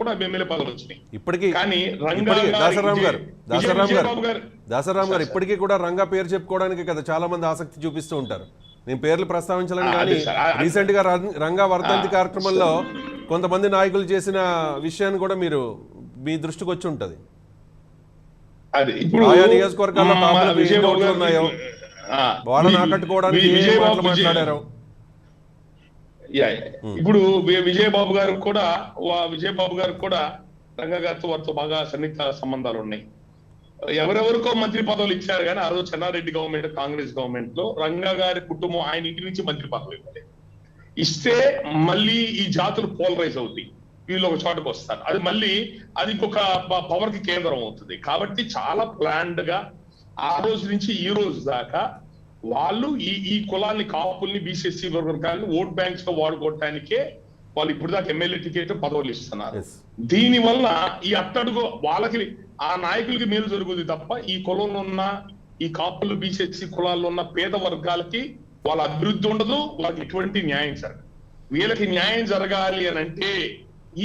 కూడా ఎమ్మెల్యే పదవులు వచ్చినాయి. ఇప్పటికీ కానీ దాసరాం గారు ఇప్పటికీ కూడా రంగా పేరు చెప్పుకోవడానికి కదా చాలా మంది ఆసక్తి చూపిస్తూ ఉంటారు. నేను పేర్లు ప్రస్తావించాలని కానీ రీసెంట్ గా రంగా వర్ధంతి కార్యక్రమంలో కొంతమంది నాయకులు చేసిన విషయాన్ని కూడా మీరు మీ దృష్టికి వచ్చి ఉంటది. ఆయా నియోజకవర్గాల్లో ఉన్నాయో వాళ్ళని ఆకట్టుకోవడానికి మాట్లాడారు. ఇప్పుడు విజయబాబు గారు కూడా రంగా గారితో వారితో బాగా సన్నిహిత సంబంధాలు ఉన్నాయి. ఎవరెవరికో మంత్రి పదవులు ఇచ్చారు కానీ ఆ రోజు చెన్నారెడ్డి గవర్నమెంట్, కాంగ్రెస్ గవర్నమెంట్ లో రంగా గారి కుటుంబం ఆయన ఇంటి నుంచి మంత్రి పదవులు ఇవ్వాలి. ఇస్తే మళ్ళీ ఈ జాతులు పోలరైజ్ అవుతాయి, వీళ్ళు ఒక చోటకు వస్తారు, అది మళ్ళీ అది ఇంకొక పవర్ కి కేంద్రం అవుతుంది. కాబట్టి చాలా ప్లాన్డ్ గా ఆ రోజు నుంచి ఈ రోజు దాకా వాళ్ళు ఈ కులాన్ని, కాపుల్ని, బీసీఎస్సీ వర్గాన్ని ఓట్ బ్యాంక్స్ గా వాడుకోవటానికే వాళ్ళు ఇప్పుడు దాకా ఎమ్మెల్యే టికెట్ పదవులు ఇస్తున్నారు. దీని వల్ల ఈ అట్టడుగు వాళ్ళకి, ఆ నాయకులకి మేలు జరుగుతుంది తప్ప ఈ కులంలో ఉన్న ఈ కాపులు, బీసీఎస్సీ కులాల్లో ఉన్న పేద వర్గాలకి వాళ్ళ అభివృద్ధి ఉండదు, వాళ్ళకి ఎటువంటి న్యాయం జరగదు. వీళ్ళకి న్యాయం జరగాలి అని అంటే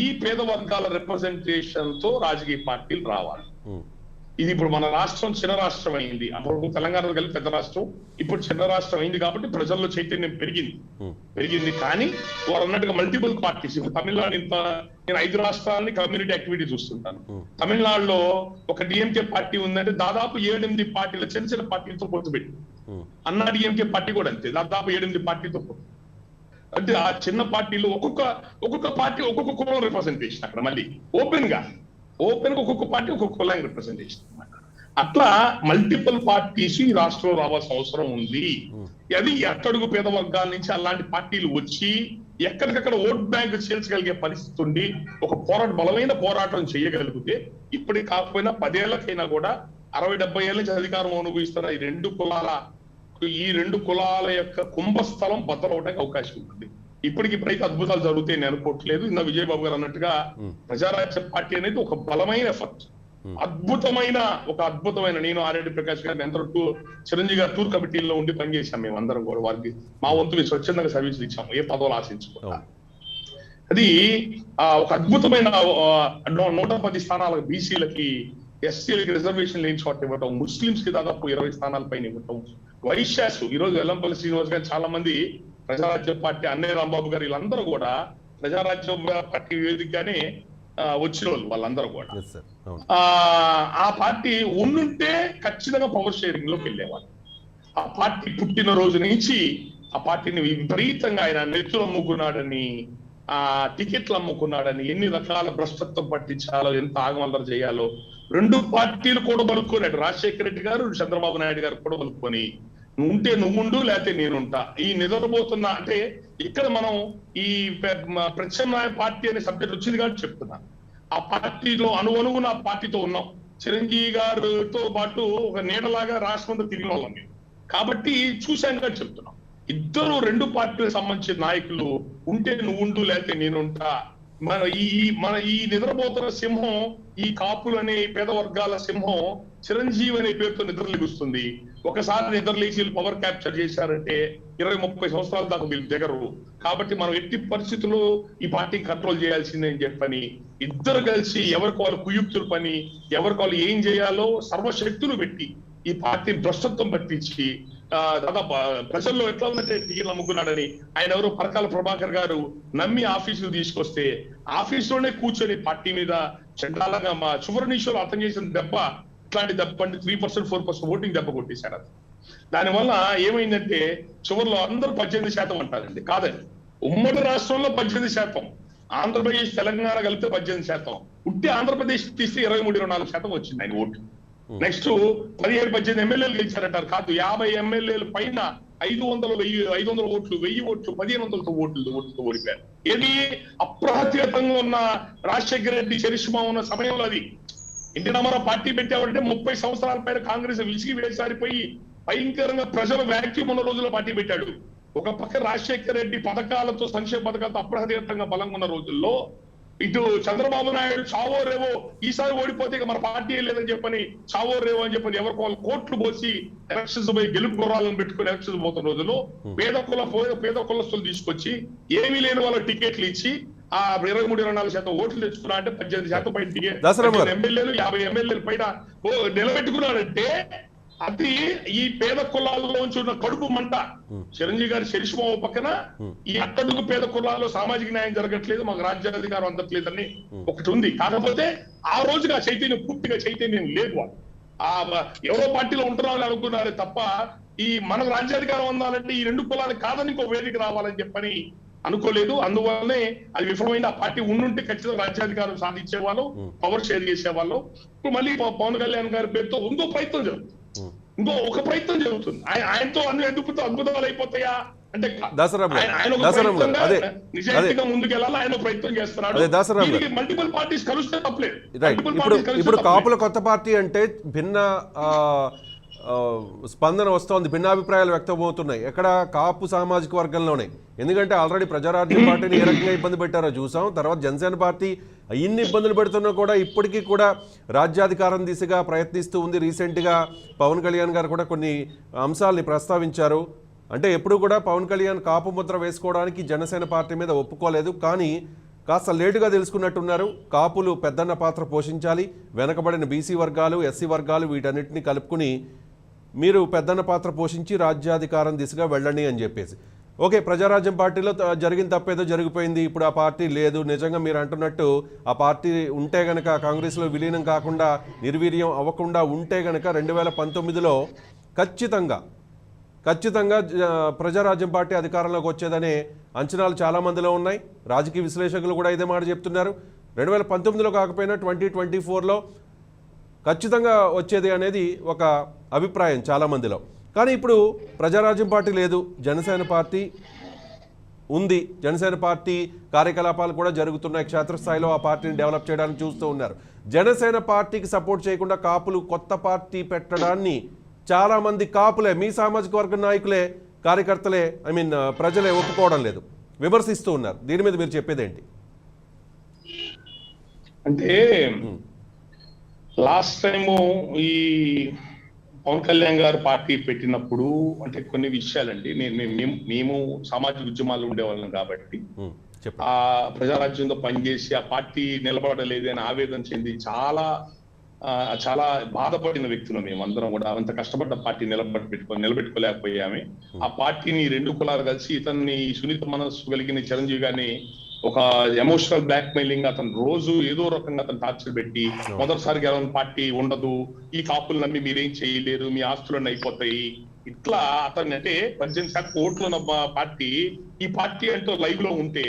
ఈ పేద వర్గాల రిప్రజెంటేషన్ తో రాజకీయ పార్టీలు రావాలి. ఇది ఇప్పుడు మన రాష్ట్రం చిన్న రాష్ట్రం అయింది, అప్పుడు తెలంగాణ కలిపి పెద్ద రాష్ట్రం, ఇప్పుడు చిన్న రాష్ట్రం అయింది కాబట్టి ప్రజల్లో చైతన్యం పెరిగింది. కానీ వారు అన్నట్టుగా మల్టిపుల్ పార్టీస్, ఇప్పుడు తమిళనాడు నేను 5 రాష్ట్రాలని కమ్యూనిటీ యాక్టివిటీ చూస్తుంటాను. తమిళనాడులో ఒక డిఎంకే పార్టీ ఉందంటే దాదాపు 7-8 పార్టీలు చిన్న చిన్న పార్టీలతో పొత్తు పెట్టి, అన్నా డిఎంకే పార్టీ కూడా అంతే, దాదాపు 7-8 పార్టీలతో పొత్తు. అంటే ఆ చిన్న పార్టీలు ఒక్కొక్క పార్టీ ఒక్కొక్క కులం రిప్రజెంటేషన్ అక్కడ, మళ్ళీ ఓపెన్ గా ఒక్కొక్క పార్టీ ఒక్కొక్క కులం రిప్రజెంటేషన్ అనమాట. అట్లా మల్టిపుల్ పార్టీస్ ఈ రాష్ట్రంలో రావాల్సిన అవసరం ఉంది. అది అట్టడుగు పేద వర్గాల నుంచి అలాంటి పార్టీలు వచ్చి ఎక్కడికక్కడ ఓట్ బ్యాంక్ చేర్చగలిగే పరిస్థితి ఉండి ఒక బలమైన పోరాటం చేయగలిగితే ఇప్పటికి కాకపోయినా 10 ఏళ్లకైనా కూడా 60-70 ఏళ్ళ నుంచి అధికారం అనుభవిస్తున్న ఈ రెండు కులాల యొక్క కుంభస్థలం బద్దలవడానికి అవకాశం ఉంటుంది. ఇప్పటికిప్పుడైతే అద్భుతాలు జరుగుతాయి నేను అనుకోవట్లేదు. ఇందా విజయబాబు గారు అన్నట్టుగా ప్రజారాజ్య పార్టీ అనేది ఒక బలమైన ఎఫర్ట్, అద్భుతమైన నేను ఆర్ఎడి ప్రకాష్ గారిని అందరూ చిరంజీవి గారు టూర్ కమిటీలో ఉండి పనిచేశాం. మేము అందరం కూడా వారికి మా వంతు స్వచ్ఛందంగా సర్వీసులు ఇచ్చాము, ఏ పదవులు ఆశించుకుంటా. అది ఒక అద్భుతమైన 110 స్థానాలకు బీసీలకి, ఎస్సీలకి రిజర్వేషన్ లేని చోట ఇవ్వటం, ముస్లింస్ కి దాదాపు 20 స్థానాల పైన ఇవ్వటం, వైశ్యాసు ఈ రోజు వెల్లంపల్లి శ్రీనివాస్ గారు, చాలా మంది ప్రజారాజ్య పార్టీ, అన్నయ్య రాంబాబు గారు, వీళ్ళందరూ కూడా ప్రజారాజ్య పార్టీ వేదికగానే వచ్చిన వాళ్ళందరూ కూడా ఆ పార్టీ ఉండుంటే ఖచ్చితంగా పవర్ షేరింగ్ లోకి వెళ్ళేవాళ్ళు. ఆ పార్టీ పుట్టిన రోజు నుంచి ఆ పార్టీని విపరీతంగా ఆయన నెత్తులు అమ్ముకున్నాడని, ఆ టికెట్లు అమ్ముకున్నాడని, ఎన్ని రకాల భ్రష్టత్వం పట్టించాలో, ఎంత ఆగమల్లర చేయాలో 2 పార్టీలు కూడా బలుక్కున్నాడు. రాజశేఖర రెడ్డి గారు, చంద్రబాబు నాయుడు గారు కూడా బలుక్కొని ఉంటే నువ్వుండు లేకపోతే నేనుంటా, ఈ నిద్రపోతున్నా అంటే ఇక్కడ మనం ఈ ప్రత్యామ్నాయ పార్టీ అనే సబ్జెక్ట్ వచ్చింది కాబట్టి చెప్తున్నా. ఆ పార్టీలో అణువణువున ఆ పార్టీతో ఉన్నాం. చిరంజీవి గారితో పాటు ఒక నీడలాగా రాష్ట్రంలో తిరిగిన వాళ్ళం మేము, కాబట్టి చూశాను కాబట్టి చెప్తున్నాం. ఇద్దరు 2 పార్టీలకు సంబంధించిన నాయకులు ఉంటే నువ్వు ఉండు లేకపోతే నేనుంటా. మన ఈ నిద్రపోతున్న సింహం, ఈ కాపులు అనే పేద వర్గాల సింహం చిరంజీవి అనే పేరుతో నిద్రలేగుస్తుంది. ఒకసారి నిద్రలేసి పవర్ క్యాప్చర్ చేశారంటే 20-30 సంవత్సరాల దాకా వీళ్ళు దిగరు. కాబట్టి మనం ఎట్టి పరిస్థితుల్లో ఈ పార్టీని కంట్రోల్ చేయాల్సిందే అని చెప్పని ఇద్దరు కలిసి ఎవరికి వాళ్ళు కుయుక్తులు పని, ఎవరికి వాళ్ళు ఏం చేయాలో సర్వశక్తులు పెట్టి ఈ పార్టీ భ్రష్టత్వం పట్టించి దాదాపు ప్రజల్లో ఎట్లా ఉందంటే టికెట్లు అమ్ముకున్నాడని ఆయన ఎవరో పరకాల ప్రభాకర్ గారు నమ్మి ఆఫీసుకు తీసుకొస్తే ఆఫీసులోనే కూర్చొని పార్టీ మీద చండాలంగా మా చివరినిషోలు అర్థం చేసిన దెబ్బ, ఇట్లాంటి దెబ్బ అంటే 3%, 4% ఓటింగ్ దెబ్బ కొట్టేశారు. అది దానివల్ల ఏమైందంటే చివరిలో అందరూ 18% అంటారండి, కాదండి. ఉమ్మడి రాష్ట్రంలో 18%, ఆంధ్రప్రదేశ్ తెలంగాణ కలిపితే 18%, ఉంటే ఆంధ్రప్రదేశ్ తీస్తే 23-24% వచ్చింది ఆయన ఓటు. నెక్స్ట్ 17-18 ఎమ్మెల్యేలు గెలిచారంటారు, కాదు 50 ఎమ్మెల్యేలు పైన 500 ఓట్లు, 1000 ఓట్లు, 1500 ఓట్లతో ఓడిపోయారు. ఏది అప్రహత్యతంగా ఉన్న రాజశేఖర రెడ్డి చరిష్మా ఉన్న సమయంలో అది ఎన్టీ రామారావు పార్టీ పెట్టామంటే 30 సంవత్సరాల పైన కాంగ్రెస్ విసిగి వేసారిపోయి భయంకరంగా ప్రజల వ్యాక్యూమ్ ఉన్న రోజుల్లో పార్టీ పెట్టాడు. ఒక పక్క రాజశేఖర రెడ్డి పథకాలతో, సంక్షేమ పథకాలతో అప్రహత్యంగా బలంగా ఉన్న రోజుల్లో ఇటు చంద్రబాబు నాయుడు చావో రేవో ఈసారి ఓడిపోతే మన పార్టీ లేదని చెప్పని చావో రేవో అని చెప్పని ఎవరికి వాళ్ళు కోట్లు పోసి ఎలక్షన్స్ పోయి గెలుపు గుర్రాలను పెట్టుకుని ఎలక్షన్స్ పోతున్న రోజుల్లో పేద కులస్తులు తీసుకొచ్చి ఏమీ లేని వాళ్ళ టికెట్లు ఇచ్చి ఆ 23-24% ఓట్లు తెచ్చుకున్నా అంటే 18% బయటికి దసరాం గారు. ఎమ్మెల్యేలు 50 ఎమ్మెల్యేలు పైన నిలబెట్టుకున్నాడంటే అది ఈ పేద కులాల్లోంచి ఉన్న కడుపు మంట. చిరంజీవి గారి శరిష్మా పక్కన ఈ అట్టడుగు పేద కులాల్లో సామాజిక న్యాయం జరగట్లేదు, మాకు రాజ్యాధికారం అందట్లేదని ఒకటి ఉంది. కాకపోతే ఆ రోజుగా చైతన్యం పూర్తిగా చైతన్యం లేదు. ఆ ఎవరో పార్టీలో ఉంటున్నారని అనుకున్నారే తప్ప ఈ మనకు రాజ్యాధికారం అందాలంటే ఈ రెండు కులాలకు కాదని ఇంకో వేదిక రావాలని చెప్పని అనుకోలేదు. అందువల్లనే అది విఫలమైన ఆ పార్టీ ఉండుంటే ఖచ్చితంగా రాజ్యాధికారం సాధించేవాళ్ళు, పవర్ షేర్ చేసేవాళ్ళు. ఇప్పుడు మళ్ళీ పవన్ కళ్యాణ్ గారి పేరుతో ఇంకో ప్రయత్నం జరుగుతుంది, ఇంకో ఒక ప్రయత్నం జరుగుతుంది. ఆయనతో అన్ని అద్భుతాలు అయిపోతాయా అంటే నిజాయితీగా ముందుకెళ్ళాలి, ఆయన ప్రయత్నం చేస్తున్నాడు. మల్టిపుల్ పార్టీస్ కలుస్తే తప్పలేదు. ఇప్పుడు కాపుల కొత్త పార్టీ అంటే భిన్న స్పందన వస్తోంది, భిన్నాభిప్రాయాలు వ్యక్తమవుతున్నాయి ఎక్కడ కాపు సామాజిక వర్గంలోనే. ఎందుకంటే ఆల్రెడీ ప్రజారాజ్యం పార్టీని ఏ రకంగా ఇబ్బంది పెట్టారో చూసాం. తర్వాత జనసేన పార్టీ ఇన్ని ఇబ్బందులు పెడుతున్నా కూడా ఇప్పటికీ కూడా రాజ్యాధికారం దిశగా ప్రయత్నిస్తూ ఉంది. రీసెంట్గా పవన్ కళ్యాణ్ గారు కూడా కొన్ని అంశాలని ప్రస్తావించారు. అంటే ఎప్పుడు కూడా పవన్ కళ్యాణ్ కాపు ముద్ర వేసుకోవడానికి జనసేన పార్టీ మీద ఒప్పుకోలేదు, కానీ కాస్త లేటుగా తెలుసుకున్నట్టున్నారు. కాపులు పెద్దన్న పాత్ర పోషించాలి, వెనకబడిన బీసీ వర్గాలు, ఎస్సీ వర్గాలు వీటన్నిటిని కలుపుకుని మీరు పెద్దన్న పాత్ర పోషించి రాజ్యాధికారం దిశగా వెళ్ళండి అని చెప్పేసి. ఓకే, ప్రజారాజ్యం పార్టీలో జరిగిన తప్పేదో జరిగిపోయింది, ఇప్పుడు ఆ పార్టీ లేదు. నిజంగా మీరు అంటున్నట్టు ఆ పార్టీ ఉంటే గనక, కాంగ్రెస్లో విలీనం కాకుండా నిర్వీర్యం అవ్వకుండా ఉంటే గనక 2019లో ఖచ్చితంగా ప్రజారాజ్యం పార్టీ అధికారంలోకి వచ్చేదనే అంచనాలు చాలామందిలో ఉన్నాయి. రాజకీయ విశ్లేషకులు కూడా ఇదే మాట చెప్తున్నారు. 2019లో కాకపోయినా 2024లో ఖచ్చితంగా వచ్చేది అనేది ఒక అభిప్రాయం చాలామందిలో. కానీ ఇప్పుడు ప్రజారాజ్యం పార్టీ లేదు, జనసేన పార్టీ ఉంది. జనసేన పార్టీ కార్యకలాపాలు కూడా జరుగుతున్నాయి. క్షేత్రస్థాయిలో ఆ పార్టీని డెవలప్ చేయడానికి చూస్తూ ఉన్నారు. జనసేన పార్టీకి సపోర్ట్ చేయకుండా కాపులు కొత్త పార్టీ పెట్టడాన్ని చాలామంది కాపులే, మీ సామాజిక వర్గ నాయకులే, కార్యకర్తలే, ప్రజలే ఒప్పుకోవడం లేదు, విమర్శిస్తూ ఉన్నారు. దీని మీద మీరు చెప్పేది ఏంటి? అంటే లాస్ట్ టైము ఈ పవన్ కళ్యాణ్ గారు పార్టీ పెట్టినప్పుడు అంటే కొన్ని విషయాలండి, మేము సామాజిక ఉద్యమాలు ఉండేవాళ్ళం కాబట్టి ఆ ప్రజారాజ్యంలో పనిచేసి ఆ పార్టీ నిలబడలేదు అని ఆవేదన చెంది చాలా బాధపడిన వ్యక్తులు మేమందరం కూడా. అంత కష్టపడ్డ పార్టీ నిలబెట్టుకోలేకపోయామే. ఆ పార్టీని రెండు కులాలు కలిసి ఇతన్ని సునీత మనస్సు కలిగిన చిరంజీవి గారిని ఒక ఎమోషనల్ బ్లాక్ మెయిలింగ్, అతను రోజు ఏదో రకంగా అతను టార్చర్ పెట్టి మొదటిసారి గెలవని పార్టీ ఉండదు, ఈ కాపులు నమ్మి మీరేం చేయలేరు, మీ ఆస్తులన్నీ అయిపోతాయి, ఇట్లా అతన్ని అంటే 18% ఓట్లు ఉన్న పార్టీ ఈ పార్టీ అంటూ లైవ్ లో ఉంటే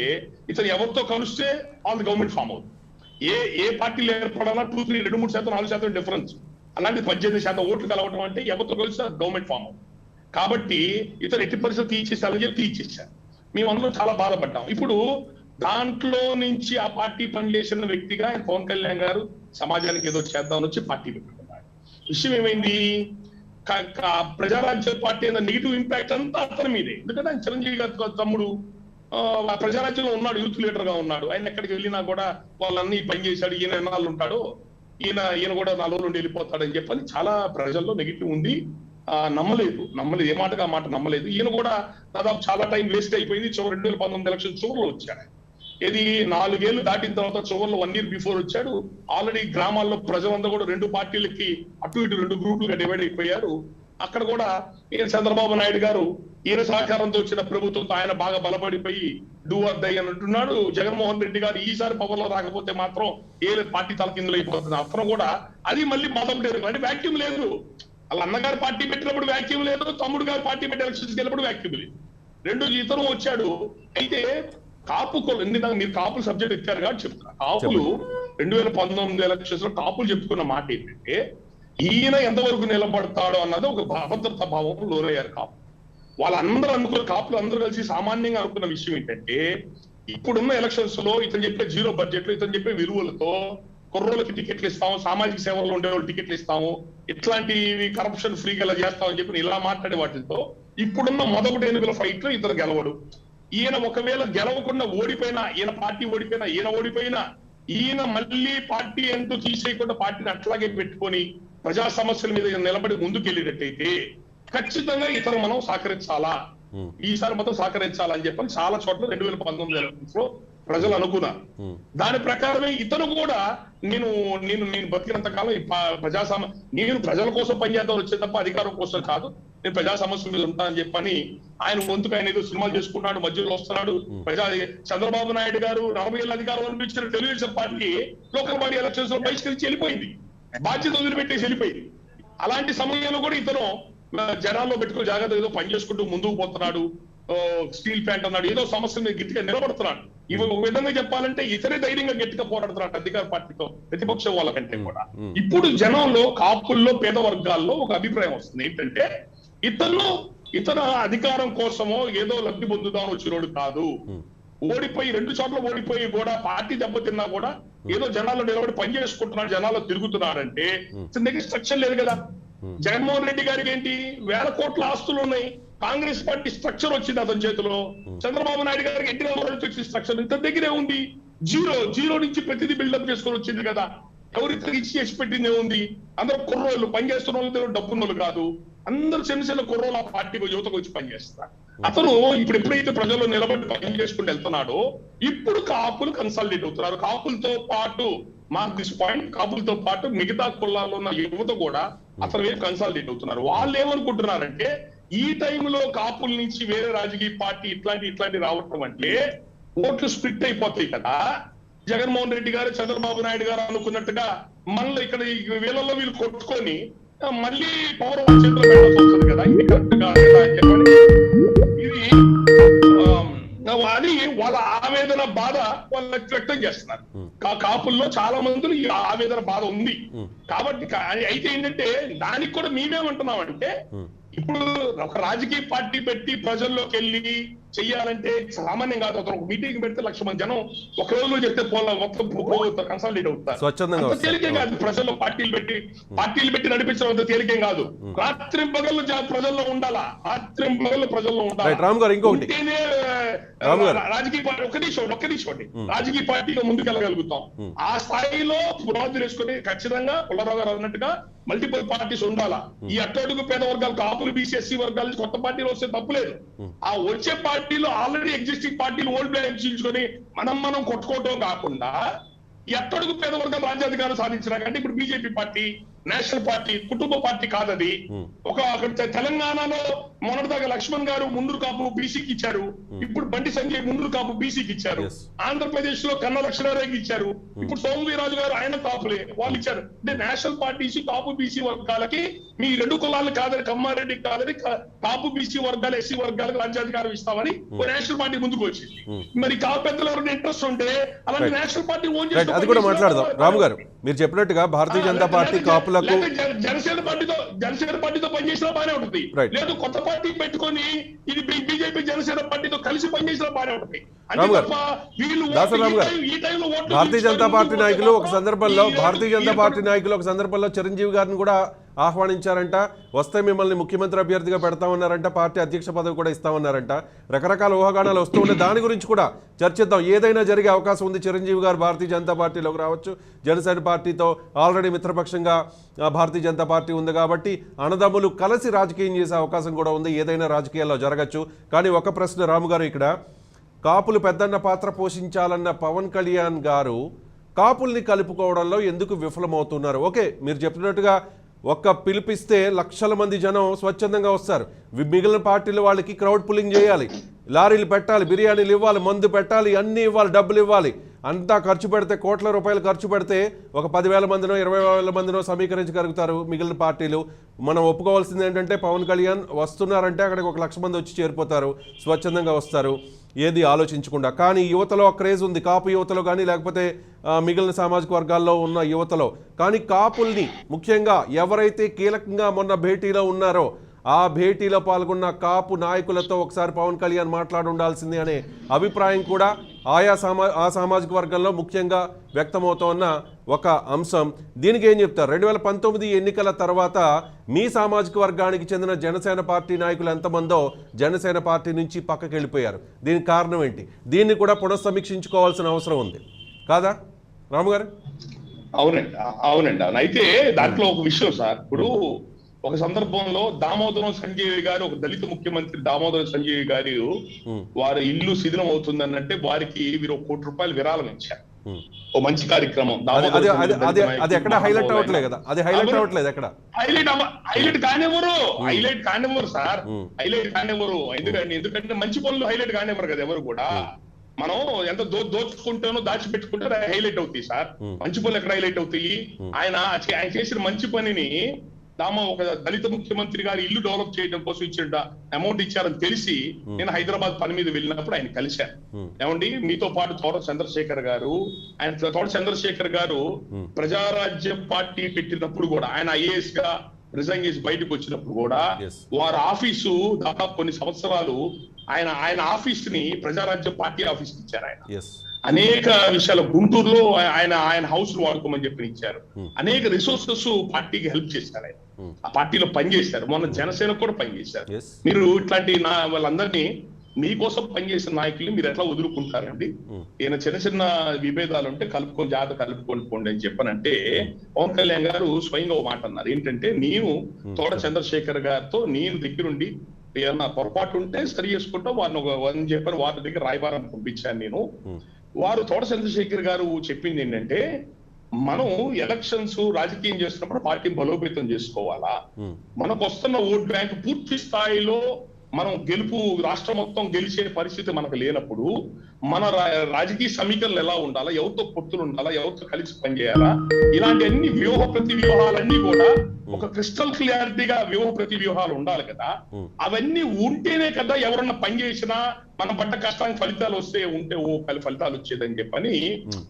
ఇతను ఎవరితో కలిస్తే ఆల్ ది గవర్నమెంట్ ఫామ్ అవుతుంది. ఏ పార్టీలు ఏర్పడాలా 2-3, 2-3%, 4% డిఫరెన్స్. అలాంటి 18% ఓట్లు కలవటం అంటే ఎవరితో కలిసి గవర్నమెంట్ ఫామ్ అవుతుంది. కాబట్టి ఇతను ఎట్టి పరిస్థితులు తీసేసారని చెప్పి తీసేశారు. మేమందరం చాలా బాధపడ్డాం. ఇప్పుడు దాంట్లో నుంచి ఆ పార్టీ పనిచేసిన వ్యక్తిగా పవన్ కళ్యాణ్ గారు సమాజానికి ఏదో చేద్దామని వచ్చి పార్టీ పెట్టుకున్నారు. విషయం ఏమైంది, ప్రజారాజ్య పార్టీ అన్న నెగిటివ్ ఇంపాక్ట్ అంతా అతని మీదే. ఎందుకంటే ఆయన చిరంజీవి గారి తమ్ముడు ప్రజారాజ్యంలో ఉన్నాడు, యూత్ లీడర్ గా ఉన్నాడు. ఆయన ఎక్కడికి వెళ్ళినా కూడా వాళ్ళన్నీ పనిచేశాడు, ఈయన ఎన్నాళ్ళు ఉంటాడు, ఈయన కూడా 4 రోజులు నుండి వెళ్ళిపోతాడని చెప్పని చాలా ప్రజల్లో నెగిటివ్ ఉంది. నమ్మలేదు, ఏ మాటగా ఆ మాట నమ్మలేదు. ఈయన కూడా దాదాపు చాలా టైం వేస్ట్ అయిపోయింది. 2019 ఎలక్షన్ చివరిలో వచ్చాడు. ఇది 4 ఏళ్లు దాటిన తర్వాత చివరిలో 1 year బిఫోర్ వచ్చాడు. ఆల్రెడీ గ్రామాల్లో ప్రజలందరూ కూడా 2 పార్టీలకి అటు ఇటు 2 గ్రూపులుగా డివైడ్ అయిపోయారు. అక్కడ కూడా ఈయన చంద్రబాబు నాయుడు గారు ఈయన సహకారంతో వచ్చిన ప్రభుత్వంతో ఆయన బాగా బలపడిపోయి డూ ఆర్ డై అని అంటున్నాడు. జగన్మోహన్ రెడ్డి గారు ఈసారి పవర్ లో రాకపోతే మాత్రం ఏ పార్టీ తలకిందులు అయిపోతుంది. అతను కూడా అది మళ్ళీ మొదలు అంటే వ్యాక్యూమ్ లేదు. వాళ్ళ అన్నగారు పార్టీ పెట్టినప్పుడు వ్యాక్యూమ్ లేదు, తమ్ముడు గారు పార్టీ పెట్టి ఎలక్షన్స్ వెళ్ళినప్పుడు వ్యాక్యూమ్ లేదు. 2 ఇతను వచ్చాడు. అయితే కాపు మీరు కాపులు సబ్జెక్ట్ ఎత్తారు కాబట్టి చెప్తున్నా. కాపులు 2019 ఎలక్షన్స్ లో కాపులు చెప్పుకున్న మాట ఏంటంటే ఈయన ఎంతవరకు నిలబడతాడో అన్నది ఒక అభద్రతా భావం లోనయ్యారు కాపు. వాళ్ళందరూ అనుకున్న కాపులు అందరూ కలిసి సామాన్యంగా అనుకున్న విషయం ఏంటంటే ఇప్పుడున్న ఎలక్షన్స్ లో ఇతను చెప్పే 0 బడ్జెట్ లో ఇతను చెప్పే విలువలతో కుర్రోళ్ళకి టికెట్లు ఇస్తాము, సామాజిక సేవల్లో ఉండే వాళ్ళు టికెట్లు ఇస్తాము, ఇట్లాంటివి కరప్షన్ ఫ్రీగా ఇలా చేస్తామని చెప్పి ఇలా మాట్లాడే వాటితో ఇప్పుడున్న మొదటి ఎన్నికల ఫైట్ లో ఇతను గెలవడు. ఈయన ఒకవేళ గెలవకుండా ఓడిపోయినా, ఈయన పార్టీ ఓడిపోయినా, ఈయన ఓడిపోయినా, ఈయన మళ్ళీ పార్టీ అంటూ తీసేయకుండా పార్టీని అట్లాగే పెట్టుకొని ప్రజా సమస్యల మీద నిలబడి ముందుకెళ్ళేటట్టయితే ఖచ్చితంగా ఇతను మనం సహకరించాలా, ఈసారి మొత్తం సహకరించాలని చెప్పని చాలా చోట్ల 2019 ఎలక్షన్స్ లో ప్రజలు అనుకున్నారు. దాని ప్రకారమే ఇతను కూడా నేను నేను నేను బతికినంత కాలం నేను ప్రజల కోసం పనిచేద్దాం వచ్చే తప్ప అధికారం కోసం కాదు, నేను ప్రజా సమస్యల మీద ఉంటానని చెప్పని ఆయన వంతుకు ఆయన ఏదో సినిమాలు చేసుకుంటున్నాడు, మధ్యలో వస్తున్నాడు. చంద్రబాబు నాయుడు గారు 40 ఏళ్ళ అధికారం అనిపించిన Telugu Desam party local body elections లో బహిష్కరించి వెళ్ళిపోయింది, బాధ్యత వదిలిపెట్టేసి వెళ్ళిపోయింది. అలాంటి సమయంలో కూడా ఇతను జనాల్లో పెట్టుకుని జాగ్రత్త ఏదో పని చేసుకుంటూ ముందుకు పోతున్నాడు, స్టీల్ ప్లాంట్ అన్నాడు, ఏదో సమస్య మీద గట్టిగా నిలబడుతున్నాడు. ఇవి ఒక విధంగా చెప్పాలంటే ఇతరే ధైర్యంగా గట్టిగా పోరాడుతున్నాడు అధికార పార్టీతో ప్రతిపక్షం వాళ్ళకంటే కూడా. ఇప్పుడు జనంలో కాపుల్లో పేద వర్గాల్లో ఒక అభిప్రాయం వస్తుంది ఏంటంటే ఇతర అధికారం కోసమో ఏదో లబ్ధి పొందుదాం వచ్చినోడు కాదు, ఓడిపోయి 2 చోట్ల ఓడిపోయి కూడా పార్టీ దెబ్బతిన్నా కూడా ఏదో జనాల్లో నిలబడి పని చేసుకుంటున్నాడు, జనాల్లో తిరుగుతున్నాడంటే దగ్గర స్ట్రక్చర్ లేదు కదా. జగన్మోహన్ రెడ్డి గారికి ఏంటి వేల కోట్ల ఆస్తులు ఉన్నాయి, కాంగ్రెస్ పార్టీ స్ట్రక్చర్ వచ్చింది అతని చేతిలో. చంద్రబాబు నాయుడు గారికి ఎన్టీ రామారావు వచ్చిన స్ట్రక్చర్ ఇంత దగ్గరే ఉంది, జీరో నుంచి ప్రతిదీ బిల్డప్ చేసుకొని వచ్చింది కదా. ఎవరికి ఇచ్చి చేసి పెట్టింది ఏముంది? అందరూ కుర్రోళ్ళు పనిచేస్తున్న వాళ్ళు డబ్బున్నోళ్ళు కాదు, అందరూ చిన్న కుర్రోళ్ళు ఆ పార్టీకి యువతకు వచ్చి పనిచేస్తారు. అతను ఇప్పుడు ఎప్పుడైతే ప్రజల్లో నిలబడి పని చేసుకుంటూ వెళ్తున్నాడో ఇప్పుడు కాపులు కన్సల్టేట్ అవుతున్నారు. కాపులతో పాటు మార్క్ దిస్ పాయింట్, కాపులతో పాటు మిగతా కులాల్లో ఉన్న యువత కూడా అతను వైపు కన్సల్టేట్ అవుతున్నారు. వాళ్ళు ఏమనుకుంటున్నారంటే ఈ టైంలో కాపుల నుంచి వేరే రాజకీయ పార్టీ ఇట్లాంటి రావటం అంటే ఓట్లు స్ప్లిట్ అయిపోతాయి కదా. జగన్మోహన్ రెడ్డి గారు చంద్రబాబు నాయుడు గారు అనుకున్నట్టుగా మళ్ళీ ఇక్కడ వీళ్ళలో వీళ్ళు కొట్టుకొని మళ్ళీ పవర్ చేతిలో పెట్టాల్సి వస్తుంది కదా. ఇది కరెక్ట్ కాదు చెప్పండి. ఇది అది వాళ్ళ ఆవేదన బాధ వాళ్ళు వ్యక్తం చేస్తున్నారు. కాపుల్లో చాలా మంది ఈ ఆవేదన బాధ ఉంది కాబట్టి. అయితే ఏంటంటే దానికి కూడా మేమేమంటున్నామంటే ఇప్పుడు ఒక రాజకీయ పార్టీ పెట్టి ప్రజల్లోకి వెళ్ళి చెయ్యాలంటే సామాన్యం కాదు. అతను ఒక మీటింగ్ పెడితే 1,00,000 మంది జనం ఒక రోజులో చెప్తే మొత్తం కన్సల్టేట్ అవుతారు. తేలికే కాదు. ప్రజల్లో పార్టీలు పెట్టి నడిపించడం అంత తేలికేం కాదు. రాత్రింపగళ్ళు ప్రజల్లో ఉండాలా, రాత్రింపగళ్ళు ప్రజల్లో ఉండాలి. రాజకీయ పార్టీ ఒక్క నిమిషం రాజకీయ పార్టీలో ముందుకెళ్ళగలుగుతాం. ఆ స్థాయిలో పునాదులు వేసుకుని ఖచ్చితంగా పుల్లారావు గారు అన్నట్టుగా మల్టిపుల్ పార్టీస్ ఉండాలా. ఈ అట్టడుగు పేద వర్గాలు కాపులు బీసీఎస్సీ వర్గాల నుంచి కొత్త పార్టీలు వస్తే తప్పులేదు. ఆ వచ్చే పార్టీలో ఆల్రెడీ ఎగ్జిస్టింగ్ పార్టీలు ఓల్డ్ బ్లాక్ చేయించుకొని మనం కొట్టుకోవటం కాకుండా ఈ అట్టడుగు పేద వర్గాలు రాజ్యాధికారం సాధించినాకంటే ఇప్పుడు బీజేపీ పార్టీ నేషనల్ పార్టీ కుటుంబ పార్టీ కాదది. ఒక తెలంగాణలో మొన్నటిదాకా లక్ష్మణ్ గారు ముందూరు కాపు బీసీకి ఇచ్చారు, ఇప్పుడు బండి సంజయ్ ముందూరు కాపు బీసీకి ఇచ్చారు. ఆంధ్రప్రదేశ్ లో కన్నా లక్ష్మణారావుకి ఇచ్చారు, ఇప్పుడు సోమవీరాజు గారు ఆయన కాపులే వాళ్ళు ఇచ్చారు. అంటే నేషనల్ పార్టీస్ కాపు బీసీ వర్గాలకి మీ 2 కులాలు కాదని కమ్మారెడ్డికి కాదని కాపు బీసీ వర్గాలు ఎస్సీ వర్గాలకు రాజ్యాధికారం ఇస్తామని నేషనల్ పార్టీ ముందుకు వచ్చింది. మరి కాపు పెద్దలు ఎవరైనా ఇంట్రెస్ట్ ఉంటే అలాంటి నేషనల్ పార్టీ ఓన్ చేసి అది కూడా మాట్లాడదాం. రాము గారు మీరు చెప్పినట్టుగా భారతీయ జనతా పార్టీ కాపులకు జనసేన పార్టీతో పనిచేసినా బానే ఉంటుంది, లేదు కొత్త పార్టీ పెట్టుకొని ఇది బీజేపీ జనసేన పార్టీతో కలిసి పనిచేసినా బానే ఉంటుంది. భారతీయ జనతా పార్టీ నాయకులు ఒక సందర్భంలో చిరంజీవి గారిని కూడా ఆహ్వానించారంట. వస్తే మిమ్మల్ని ముఖ్యమంత్రి అభ్యర్థిగా పెడతామన్నారంట, పార్టీ అధ్యక్ష పదవి కూడా ఇస్తామన్నారంట. రకరకాల ఊహాగానాలు వస్తూ ఉంటే దాని గురించి కూడా చర్చిద్దాం. ఏదైనా జరిగే అవకాశం ఉంది. చిరంజీవి గారు భారతీయ జనతా పార్టీలోకి రావచ్చు. జనసేన పార్టీతో ఆల్రెడీ మిత్రపక్షంగా భారతీయ జనతా పార్టీ ఉంది కాబట్టి అన్నదమ్ములు కలిసి రాజకీయం చేసే అవకాశం కూడా ఉంది. ఏదైనా రాజకీయాల్లో జరగచ్చు. కానీ ఒక ప్రశ్న రాము గారు, ఇక్కడ కాపులు పెద్దన్న పాత్ర పోషించాలన్న పవన్ కళ్యాణ్ గారు కాపుల్ని కలుపుకోవడంలో ఎందుకు విఫలమవుతున్నారు? ఓకే, మీరు చెప్పినట్టుగా ఒక్క పిలిపిస్తే లక్షల మంది జనం స్వచ్ఛందంగా వస్తారు. మిగిలిన పార్టీల వాళ్ళకి క్రౌడ్ పుల్లింగ్ చేయాలి, లారీలు పెట్టాలి, బిర్యానీలు ఇవ్వాలి, మందు పెట్టాలి, అన్నీ ఇవ్వాలి, డబ్బులు ఇవ్వాలి. అంతా ఖర్చు పెడితే కోట్ల రూపాయలు ఖర్చు పెడితే ఒక 10,000 మందినో 20,000 మందినో సమీకరించగలుగుతారు మిగిలిన పార్టీలు. మనం ఒప్పుకోవాల్సింది ఏంటంటే పవన్ కళ్యాణ్ వస్తున్నారంటే అక్కడికి 1,00,000 మంది వచ్చి చేరిపోతారు, స్వచ్ఛందంగా వస్తారు, ఏది ఆలోచించకుండా. కానీ యువతలో క్రేజ్ ఉంది, కాపు యువతలో కానీ లేకపోతే మిగిలిన సామాజిక వర్గాల్లో ఉన్న యువతలో. కానీ కాపుల్ని ముఖ్యంగా ఎవరైతే కీలకంగా మొన్న భేటీలో ఉన్నారో ఆ భేటీలో పాల్గొన్న కాపు నాయకులతో ఒకసారి పవన్ కళ్యాణ్ మాట్లాడి ఉండాల్సింది అనే అభిప్రాయం కూడా ఆ సామాజిక వర్గంలో ముఖ్యంగా వ్యక్తమవుతోన్న ఒక అంశం. దీనికి ఏం చెప్తారు? 2019 ఎన్నికల తర్వాత మీ సామాజిక వర్గానికి చెందిన జనసేన పార్టీ నాయకులు ఎంతమందో జనసేన పార్టీ నుంచి పక్కకి వెళ్ళిపోయారు. దీనికి కారణం ఏంటి? దీన్ని కూడా పునఃసమీక్షించుకోవాల్సిన అవసరం ఉంది కాదా రాము గారు? అవునండి. అయితే దాంట్లో ఒక విషయం సార్, ఇప్పుడు ఒక సందర్భంలో దామోదరం సంజయ్ గారు, ఒక దళిత ముఖ్యమంత్రి దామోదరం సంజయ్ గారు వారి ఇల్లు శిథిలం అవుతుందని అంటే వారికి వీరు ₹1 కోటి విరాళం ఇచ్చారు. ఓ మంచి కార్యక్రమం. అది ఎక్కడ హైలైట్ అవ్వట్లేదు కదా, అది హైలైట్ అవ్వట్లేదు ఎక్కడ, హైలైట్ కానివ్వరు సార్, హైలైట్ కానివ్వరు. ఎందుకంటే మంచి పనులు హైలైట్ కానివ్వరు కదా ఎవరు కూడా. మనం ఎంత దోచుకుంటానో దాచిపెట్టుకుంటే హైలైట్ అవుతాయి సార్. మంచి పనులు ఎక్కడ హైలైట్ అవుతాయి? ఆయన చేసిన మంచి పనిని ఒక దళిత ముఖ్యమంత్రి గారు ఇల్లు డెవలప్ చేయడం కోసం ఇచ్చిన అమౌంట్ ఇచ్చారని తెలిసి నేను హైదరాబాద్ పని మీద వెళ్ళినప్పుడు ఆయన కలిశాను. ఏమండి, మీతో పాటు తోట చంద్రశేఖర్ గారు ప్రజారాజ్యం పార్టీ పెట్టినప్పుడు కూడా ఆయన ఐఏఎస్ గా రిజైన్ చేసి బయటకు వచ్చినప్పుడు కూడా వారి ఆఫీసు దాదాపు కొన్ని సంవత్సరాలు ఆయన ఆఫీస్ ని ప్రజారాజ్యం పార్టీ ఆఫీస్ ఇచ్చారు. ఆయన అనేక విషయాలు గుంటూరులో ఆయన హౌస్ వాడుకోమని చెప్పి ఇచ్చారు. అనేక రిసోర్సెస్ పార్టీకి హెల్ప్ చేశారు. ఆయన ఆ పార్టీలో పనిచేశారు. మొన్న జనసేన కూడా పనిచేశారు. మీరు ఇట్లాంటి వాళ్ళందరినీ మీకోసం పనిచేసిన నాయకుల్ని మీరు ఎట్లా వదులుకుంటారండి? ఈయన చిన్న చిన్న విభేదాలు ఉంటే కలుపుకొని పోండి అని చెప్పనంటే పవన్ కళ్యాణ్ గారు స్వయంగా ఒక మాట అన్నారు. ఏంటంటే, నేను తోట చంద్రశేఖర్ గారితో నేను దగ్గరుండి ఏమన్నా పొరపాటు ఉంటే సరి చేసుకుంటా వారిని చెప్పని వారి దగ్గర రాయబారాన్ని పంపించాను నేను. వారు తోట చంద్రశేఖర్ గారు చెప్పింది ఏంటంటే, మనం ఎలక్షన్స్ రాజకీయం చేస్తున్నప్పుడు పార్టీని బలోపేతం చేసుకోవాలా. మనకు వస్తున్న ఓట్ బ్యాంక్ పూర్తి స్థాయిలో మనం రాష్ట్రం మొత్తం గెలిచే పరిస్థితి మనకు లేనప్పుడు మన రాజకీయ సమీకరణలు ఎలా ఉండాలా, ఎవరితో పొత్తులు ఉండాలా, ఎవరితో కలిసి పనిచేయాలా, ఇలాంటి అన్ని ప్రతి వ్యూహాలన్నీ కూడా ఒక క్రిస్టల్ క్లారిటీగా ప్రతి వ్యూహాలు ఉండాలి కదా. అవన్నీ ఉంటేనే కదా ఎవరన్నా పని చేసినా మనం పడ్డ కష్టానికి ఫలితాలు ఫలితాలు వచ్చేదని చెప్పని,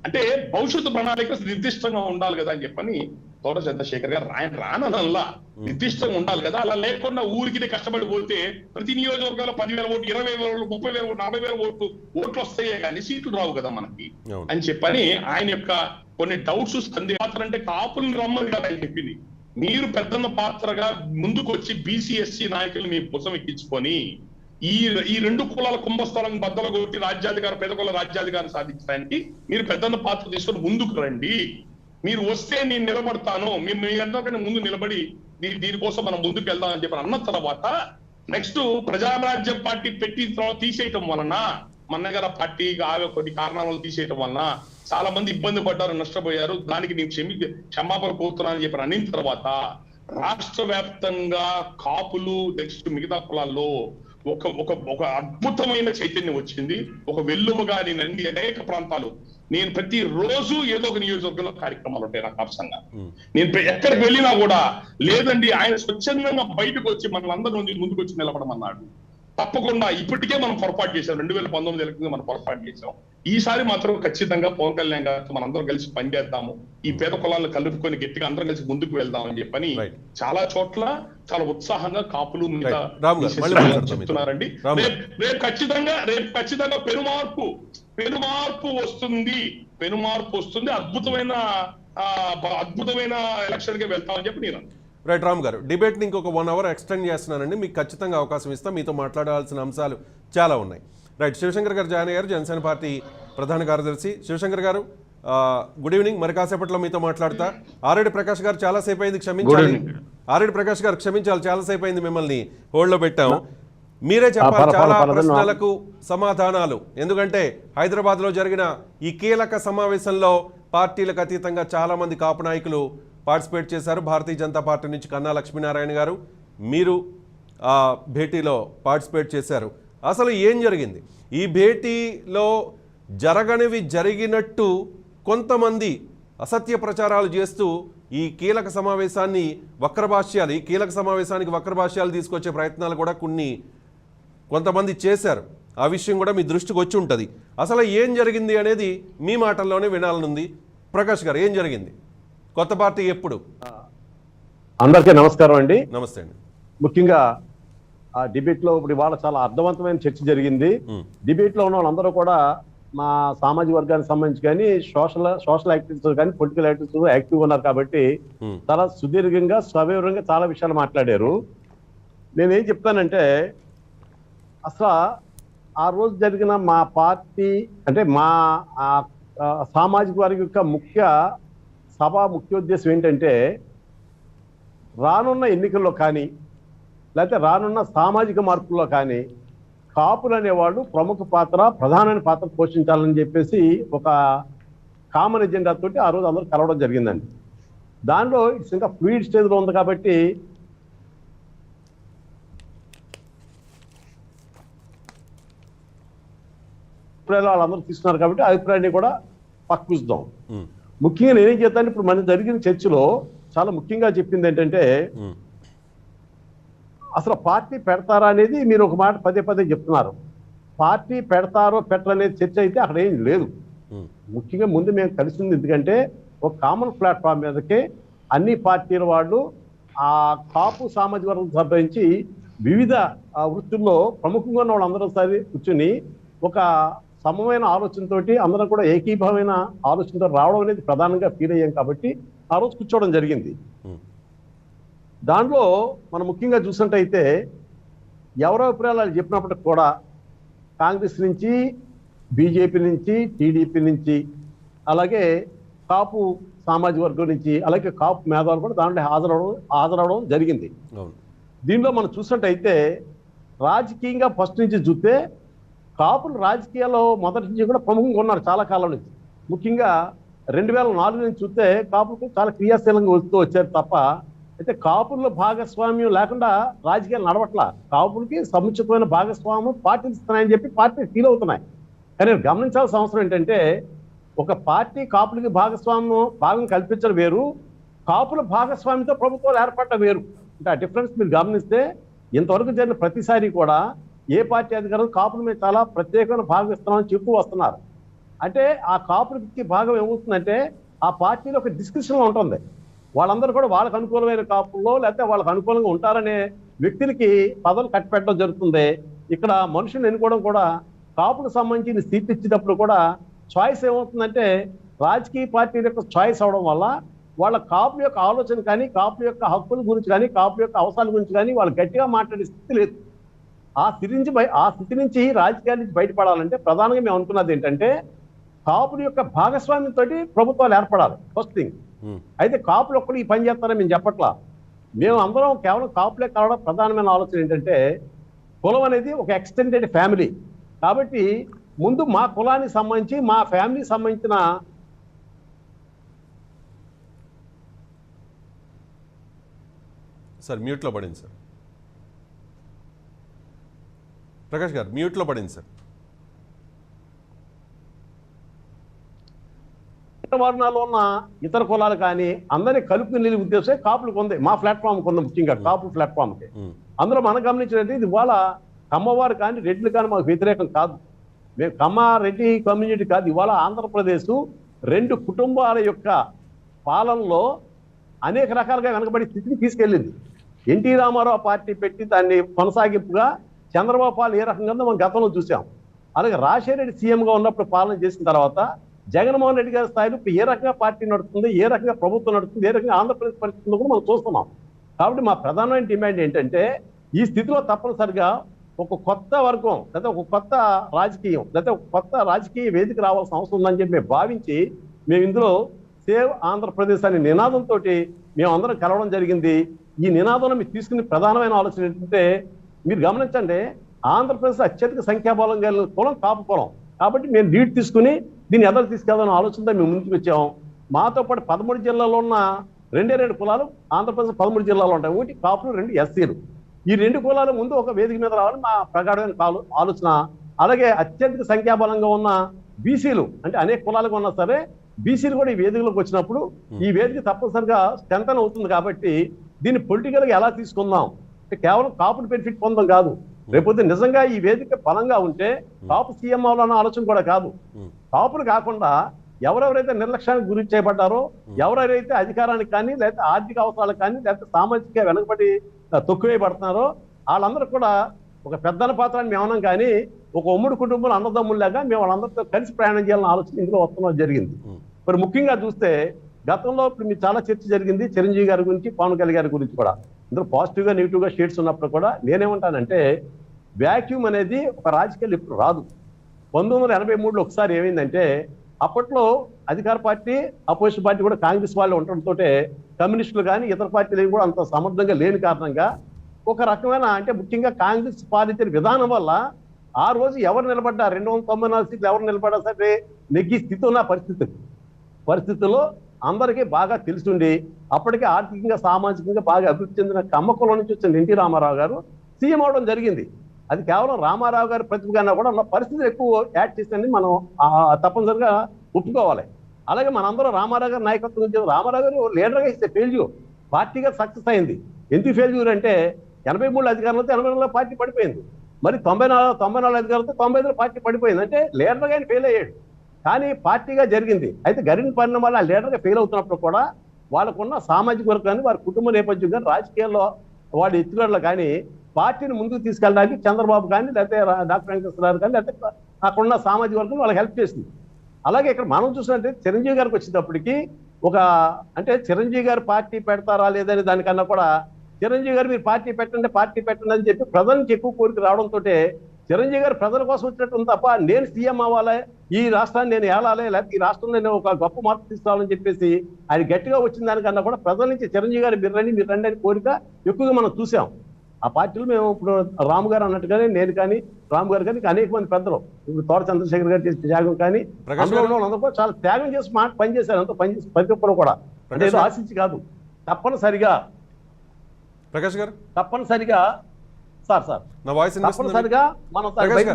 అంటే భవిష్యత్తు ప్రణాళిక నిర్దిష్టంగా ఉండాలి కదా అని చెప్పని తోట చంద్రశేఖర్ గారు ఆయన రానల్లా నిర్దిష్టంగా ఉండాలి కదా. అలా లేకుండా ఊరికి కష్టపడి పోతే ప్రతి నియోజకవర్గాల్లో 10,000 ఓట్లు, 20,000 ఓట్లు, 30,000 ఓట్లు, 40,000 ఓట్లు వస్తాయే కానీ సీట్లు రావు కదా మనకి అని చెప్పని ఆయన యొక్క కొన్ని డౌట్స్ సందేహాలు. అంటే కాపులను రమ్మని కదా ఆయన చెప్పింది. మీరు పెద్దన్న పాత్రగా ముందుకు వచ్చి బీసీఎస్సీ నాయకులు మీ కోసం ఎక్కించుకొని ఈ రెండు కులాల కుంభస్థలాన్ని బద్దలు కొట్టి పేద కుల రాజ్యాధికారం సాధించడానికి మీరు పెద్దన్న పాత్ర తీసుకొని ముందుకు రండి. మీరు వస్తే నేను నిలబడతాను, మీ అందరికన్నా ముందు నిలబడి దీనికోసం మనం ముందుకు వెళ్దాం అని చెప్పి అన్న తర్వాత నెక్స్ట్ ప్రజారాజ్యం పార్టీ పెట్టి తీసేయటం వలన మన్నగర పార్టీ కొన్ని కారణాల వల్ల తీసేయటం వలన చాలా మంది ఇబ్బంది పడ్డారు, నష్టపోయారు. దానికి నేను క్షమాపణ కోరుతున్నానని చెప్పి అనిన తర్వాత రాష్ట్ర వ్యాప్తంగా కాపులు నెక్స్ట్ మిగతా కులాల్లో ఒక అద్భుతమైన చైతన్యం వచ్చింది. ఒక వెల్లువగా నేను అనేక ప్రాంతాలు నేను ప్రతి రోజు ఏదో ఒక నియోజకవర్గంలో కార్యక్రమాలు ఉంటాయి నా కాపుసంగా. నేను ఎక్కడికి వెళ్ళినా కూడా లేదండి, ఆయన స్వచ్ఛందంగా బయటకు వచ్చి మనలందరూ ముందుకు వచ్చి నిలబడమన్నాడు. తప్పకుండా ఇప్పటికే మనం పొరపాటు చేశాం, 2019 ఎలక్షన్ మనం పొరపాటు చేశాం. ఈసారి మాత్రం ఖచ్చితంగా పవన్ కళ్యాణ్ గారితో మనందరం కలిసి పనిచేద్దాము, ఈ పేద కులాలను కలుపుకొని గట్టిగా అందరం కలిసి ముందుకు వెళ్దాం అని చెప్పని చాలా చోట్ల చాలా ఉత్సాహంగా కాపులు చెప్తున్నారండి. రేపు ఖచ్చితంగా పెనుమార్పు వస్తుంది. అద్భుతమైన ఎలక్షన్ కి వెళ్తామని చెప్పి నేను. రైట్ రామ్ గారు, డిబేట్ని ఇంకొక 1 అవర్ ఎక్స్టెండ్ చేస్తున్నానండి. మీకు ఖచ్చితంగా అవకాశం ఇస్తాం. మీతో మాట్లాడాల్సిన అంశాలు చాలా ఉన్నాయి. రైట్, శివశంకర్ గారు జాయిన్ అయ్యారు, జనసేన పార్టీ ప్రధాన కార్యదర్శి. శివశంకర్ గారు గుడ్ ఈవినింగ్. మరి కాసేపట్లో మీతో మాట్లాడతా. ఆర్ఎడి ప్రకాష్ గారు చాలాసేపు అయింది, క్షమించాలి. చాలాసేపు అయింది మిమ్మల్ని హోల్డ్లో పెట్టాం. మీరే చెప్పాలి చాలా ప్రశ్నలకు సమాధానాలు. ఎందుకంటే హైదరాబాద్లో జరిగిన ఈ కీలక సమావేశంలో పార్టీలకు అతీతంగా చాలామంది కాపు నాయకులు పార్టిసిపేట్ చేశారు. భారతీయ జనతా పార్టీ నుంచి కన్నా లక్ష్మీనారాయణ గారు, మీరు ఆ భేటీలో పార్టిసిపేట్ చేశారు. అసలు ఏం జరిగింది? ఈ భేటీలో జరగనివి జరిగినట్టు కొంతమంది అసత్య ప్రచారాలు చేస్తూ ఈ కీలక సమావేశానికి వక్రభాష్యాలు తీసుకొచ్చే ప్రయత్నాలు కూడా కొంతమంది చేశారు. ఆ విషయం కూడా మీ దృష్టికి వచ్చి ఉంటుంది. అసలు ఏం జరిగింది అనేది మీ మాటల్లోనే వినాలనుంది. ప్రకాష్ గారు, ఏం జరిగింది? కొత్త పార్టీ ఎప్పుడు? అందరికీ నమస్కారం అండి. నమస్తే అండి. ముఖ్యంగా ఆ డిబేట్ లో ఇప్పుడు ఇవాళ చాలా అర్థవంతమైన చర్చ జరిగింది. డిబేట్ లో ఉన్న వాళ్ళందరూ కూడా మా సామాజిక వర్గానికి సంబంధించి కానీ సోషల్ యాక్టివిటీస్ కానీ పొలిటికల్ యాక్టివిటీస్ యాక్టివ్ ఉన్నారు కాబట్టి చాలా సుదీర్ఘంగా సవివరంగా చాలా విషయాలు మాట్లాడారు. నేనేం చెప్తానంటే, అసలు ఆ రోజు జరిగిన మా పార్టీ అంటే మా సామాజిక వర్గం యొక్క ముఖ్యోద్దేశం ఏంటంటే, రానున్న ఎన్నికల్లో కానీ లేకపోతే రానున్న సామాజిక మార్పుల్లో కానీ కాపులు అనేవాళ్ళు ప్రముఖ పాత్ర, ప్రధానమైన పాత్ర పోషించాలని చెప్పేసి ఒక కామన్ ఎజెండా తోటి ఆ రోజు అందరూ కలవడం జరిగిందండి. దానిలో ఇట్స్ ఇంకా ఫ్లూయిడ్ స్టేజ్లో ఉంది కాబట్టి అభిప్రాయాలు వాళ్ళందరూ తీసుకున్నారు కాబట్టి ఆ అభిప్రాయాన్ని కూడా పక్కూస్తాం. ముఖ్యంగా నేనేం చేస్తాను, ఇప్పుడు మన జరిగిన చర్చలో చాలా ముఖ్యంగా చెప్పింది ఏంటంటే అసలు పార్టీ పెడతారా అనేది మీరు ఒక మాట పదే పదే చెప్తున్నారు. పార్టీ పెడతారో పెట్టరనేది చర్చ అయితే అక్కడ ఏం లేదు. ముఖ్యంగా ముందు మేము కలిసింది ఎందుకంటే ఒక కామన్ ప్లాట్ఫామ్ మీదకే అన్ని పార్టీల వాళ్ళు ఆ కాపు సామాజిక వర్గం సంబంధించి వివిధ వృత్తుల్లో ప్రముఖంగా ఉన్న వాళ్ళందరూ సరి కూర్చుని ఒక సమమైన ఆలోచనతోటి అందరం కూడా ఏకీభవమైన ఆలోచనతో రావడం అనేది ప్రధానంగా ఫీల్ అయ్యాం కాబట్టి ఆ రోజు కూర్చోవడం జరిగింది. దాంట్లో మనం ముఖ్యంగా చూసినట్టయితే ఎవరో అభిప్రాయాలు చెప్పినప్పటికి కూడా కాంగ్రెస్ నుంచి, బీజేపీ నుంచి, టీడీపీ నుంచి, అలాగే కాపు సామాజిక వర్గం నుంచి, అలాగే కాపు మేధావులు కూడా దాంట్లో హాజరవడం జరిగింది. దీనిలో మనం చూసినట్టయితే రాజకీయంగా ఫస్ట్ నుంచి చూస్తే కాపులు రాజకీయాల్లో మొదటి నుంచి కూడా ప్రముఖంగా ఉన్నారు చాలా కాలం నుంచి. ముఖ్యంగా 2004 నుంచి చూస్తే కాపులకు చాలా క్రియాశీలంగా వస్తూ వచ్చారు తప్ప అయితే కాపుల్లో భాగస్వామ్యం లేకుండా రాజకీయాలు నడవట్లా. కాపులకి సముచితమైన భాగస్వామ్యం పార్టీలు ఇస్తున్నాయని చెప్పి పార్టీలు ఫీల్ అవుతున్నాయి. కానీ గమనించాల్సిన అవసరం ఏంటంటే ఒక పార్టీ కాపులకి భాగం కల్పించడం వేరు, కాపుల భాగస్వామ్యంతో ప్రభుత్వాలు ఏర్పడటం వేరు. అంటే ఆ డిఫరెన్స్ మీరు గమనిస్తే ఇంతవరకు జరిగిన ప్రతిసారి కూడా ఏ పార్టీ అధికారులు కాపుల మీద చాలా ప్రత్యేకమైన భాగం ఇస్తున్నామని చెప్తూ వస్తున్నారు. అంటే ఆ కాపులకి భాగం ఏమవుతుందంటే ఆ పార్టీలో ఒక డిస్కషన్లో ఉంటుంది. వాళ్ళందరూ కూడా వాళ్ళకు అనుకూలమైన కాపుల్లో లేకపోతే వాళ్ళకు అనుకూలంగా ఉంటారనే వ్యక్తులకి పదవులు కట్టిపెట్టడం జరుగుతుంది. ఇక్కడ మనుషులు ఎన్నుకోవడం కూడా కాపులకు సంబంధించిన సీట్లు ఇచ్చేటప్పుడు కూడా చాయిస్ ఏమవుతుందంటే రాజకీయ పార్టీల యొక్క చాయిస్ అవడం వల్ల వాళ్ళ కాపు యొక్క ఆలోచన కానీ, కాపు యొక్క హక్కుల గురించి కానీ, కాపు యొక్క అవసరాల గురించి కానీ వాళ్ళు గట్టిగా మాట్లాడే స్థితి లేదు. ఆ స్థితి నుంచి రాజకీయాల నుంచి బయటపడాలంటే ప్రధానంగా మేము అనుకున్నది ఏంటంటే కాపుల యొక్క భాగస్వామ్యంతో ప్రభుత్వాలు ఏర్పడాలి ఫస్ట్ థింగ్. అయితే కాపులు ఒక్కడు ఈ పని చేస్తారని మేము చెప్పట్లా. మేము అందరం కేవలం కాపులే కావడం ప్రధానమైన ఆలోచన ఏంటంటే కులం అనేది ఒక ఎక్స్టెండెడ్ ఫ్యామిలీ కాబట్టి ముందు మా కులానికి సంబంధించి మా ఫ్యామిలీకి సంబంధించిన సార్ మ్యూట్లో పడింది సార్. ప్రకాష్ గారు మ్యూట్లో పడింది సార్. వర్ణాలు ఉన్న ఇతర కులాలు కానీ అందరినీ కలుపుకుని నిలిపి ఉద్దేశం కాపులకు ఉంది. మా ప్లాట్ఫామ్ ఉంది, ముఖ్యంగా కాపు ప్లాట్ఫామ్కి. అందులో మనం గమనించినట్టు ఇది ఇవాళ కమ్మవారు కానీ రెడ్లు కానీ మాకు వ్యతిరేకం కాదు. మేము కమ్మ రెడ్డి కమ్యూనిటీ కాదు. ఇవాళ ఆంధ్రప్రదేశ్ 2 కుటుంబాల యొక్క పాలనలో అనేక రకాలుగా వెనకబడి స్థితిని తీసుకెళ్ళింది. ఎన్టీ రామారావు పార్టీ పెట్టి దాన్ని కొనసాగింపుగా చంద్రబాబు పాలన ఏ రకంగా మనం గతంలో చూసాం. అలాగే రాజశేఖర రెడ్డి సీఎంగా ఉన్నప్పుడు పాలన చేసిన తర్వాత జగన్మోహన్ రెడ్డి గారి స్థాయిలో ఏ రకంగా పార్టీ నడుస్తుంది, ఏ రకంగా ప్రభుత్వం నడుస్తుంది, ఏ రకంగా ఆంధ్రప్రదేశ్ పరిస్థితుల్లో కూడా మనం చూస్తున్నాం. కాబట్టి మా ప్రధానమైన డిమాండ్ ఏంటంటే ఈ స్థితిలో తప్పనిసరిగా ఒక కొత్త వర్గం లేదా ఒక కొత్త రాజకీయం లేదా ఒక కొత్త రాజకీయ వేదిక రావాల్సిన అవసరం ఉందని చెప్పి మేము భావించి మేము ఇందులో సేవ్ ఆంధ్రప్రదేశ్ అనే నినాదంతో మేము అందరం కలవడం జరిగింది. ఈ నినాదంలో మీరు తీసుకునే ప్రధానమైన ఆలోచన ఏంటంటే మీరు గమనించండి, ఆంధ్రప్రదేశ్ అత్యధిక సంఖ్యాబలం కలిగిన కులం కాపు కులం. కాబట్టి మేము లీడ్ తీసుకుని దీన్ని ఎదురు తీసుకెళ్దామని ఆలోచనతో మేము ముందుకు వచ్చాము. మాతో పాటు 13 జిల్లాల్లో ఉన్న 2 కులాలు ఆంధ్రప్రదేశ్ 13 జిల్లాలో ఉంటాయి. 1 కాపులు, 2 ఎస్సీలు. ఈ 2 కులాలు ముందు ఒక వేదిక మీద రావాలని మా ప్రగాఢమైన ఆలోచన. అలాగే అత్యధిక సంఖ్యాబలంగా ఉన్న బీసీలు అంటే అనేక కులాలుగా ఉన్నా సరే బీసీలు కూడా ఈ వేదికలోకి వచ్చినప్పుడు ఈ వేదిక తప్పనిసరిగా స్ట్రెంథన్ అవుతుంది. కాబట్టి దీన్ని పొలిటికల్గా ఎలా తీసుకుందాం అంటే కేవలం కాపులు బెనిఫిట్ పొందడం కాదు. రేపొద్దు నిజంగా ఈ వేదిక బలంగా ఉంటే కాపు సీఎం అవ్వాలన్న ఆలోచన కూడా కాదు. కాపులు కాకుండా ఎవరెవరైతే నిర్లక్ష్యానికి గురి చేయబడ్డారో, ఎవరెవరైతే అధికారానికి కానీ లేకపోతే ఆర్థిక అవసరాలకు కానీ లేకపోతే సామాజిక వెనకబడి తొక్కువేయబడుతున్నారో వాళ్ళందరూ కూడా ఒక పెద్దల పాత్రని మేము అన్నాం. కానీ ఒక ఉమ్మడి కుటుంబంలో అన్నదమ్ముల్లాగా మేము వాళ్ళందరితో కలిసి ప్రయాణం చేయాలన్న ఆలోచన ఇందులో వస్తున్నది జరిగింది. మరి ముఖ్యంగా చూస్తే గతంలో ఇప్పుడు మీరు చాలా చర్చ జరిగింది చిరంజీవి గారి గురించి, పవన్ కళ్యాణ్ గారి గురించి కూడా. ఇందులో పాజిటివ్గా నెగిటివ్గా షేడ్స్ ఉన్నప్పుడు కూడా నేనేమంటానంటే వ్యాక్యూమ్ అనేది ఒక రాజకీయాలు ఇప్పుడు రాదు. 1983లో ఒకసారి ఏమైందంటే అప్పట్లో అధికార పార్టీ అపోజిషన్ పార్టీ కూడా కాంగ్రెస్ వాళ్ళు ఉండటంతో కమ్యూనిస్టులు కానీ ఇతర పార్టీలు కూడా అంత సమర్థంగా లేని కారణంగా ఒక రకమైన అంటే ముఖ్యంగా కాంగ్రెస్ పాలించిన విధానం వల్ల ఆ రోజు ఎవరు నిలబడ్డా 294 సీట్లు ఎవరు నిలబడ్డా సరే నెగ్గి స్థితి ఉన్న పరిస్థితుల్లో అందరికీ బాగా తెలుసుండి అప్పటికే ఆర్థికంగా సామాజికంగా బాగా అభివృద్ధి చెందిన కమ్మకుల నుంచి వచ్చిన ఎన్టీ రామారావు గారు సీఎం అవడం జరిగింది. అది కేవలం రామారావు గారి ప్రతిభగానే కూడా ఉన్న పరిస్థితులు ఎక్కువ యాడ్ చేసిందని మనం తప్పనిసరిగా ఒప్పుకోవాలి. అలాగే మనందరం రామారావు గారి నాయకత్వం గురించి రామారావు గారు లీడర్గా ఇస్తే ఫెయిల్యూర్, పార్టీగా సక్సెస్ అయింది. ఎందుకు ఫెయిల్యూర్ అంటే 83 అధికారంలో 84లో పార్టీ పడిపోయింది. మరి 94 అధికారంతో 95లో పార్టీ పడిపోయింది. అంటే లీడర్గా ఆయన ఫెయిల్ అయ్యాడు, కానీ పార్టీగా జరిగింది. అయితే జరిగిన పరిణామాలు ఆ లీడర్గా ఫెయిల్ అవుతున్నప్పుడు కూడా వాళ్ళకున్న సామాజిక వర్గం కానీ వారి కుటుంబ నేపథ్యం కానీ రాజకీయాల్లో వాళ్ళ ఎత్తుగడలు కానీ పార్టీని ముందుకు తీసుకెళ్ళడానికి చంద్రబాబు కానీ లేకపోతే డాక్టర్ వెంకటేశ్వరరావు కానీ లేకపోతే అక్కడున్న సామాజిక వర్గం వాళ్ళకి హెల్ప్ చేసింది. అలాగే ఇక్కడ మనం చూసినట్టే చిరంజీవి గారికి వచ్చేటప్పటికి అంటే చిరంజీవి గారు పార్టీ పెడతారా లేదని దానికన్నా కూడా చిరంజీవి గారు మీరు పార్టీ పెట్టండి అని చెప్పి ప్రజల నుంచి ఎక్కువ కోరిక రావడంతో చిరంజీవి గారు ప్రజల కోసం వచ్చినట్టు తప్ప నేను సీఎం అవ్వాలి, ఈ రాష్ట్రాన్ని నేను ఏలాలి, లేకపోతే ఈ రాష్ట్రంలో నేను ఒక గొప్ప మార్పు తీసుకోవాలని చెప్పేసి ఆయన గట్టిగా వచ్చిన దానికన్నా కూడా ప్రజల నుంచి చిరంజీవి గారు మీరు రండి అని కోరిక ఎక్కువగా మనం చూసాం. ఆ పార్టీలో మేము ఇప్పుడు రాము గారు అన్నట్టుగానే నేను కానీ రాము గారు కానీ అనేక మంది పెద్దలు ఇప్పుడు తోట చంద్రశేఖర్ గారు చేసిన త్యాగం కానీ అందరూ కూడా చాలా త్యాగం చేసి పనిచేశారు. అంతా పనిచేసి ప్రతి ఒక్కరు కూడా అంటే ఏదో ఆశించి కాదు, తప్పనిసరిగా ప్రకాష్ గారు తప్పనిసరిగా మనం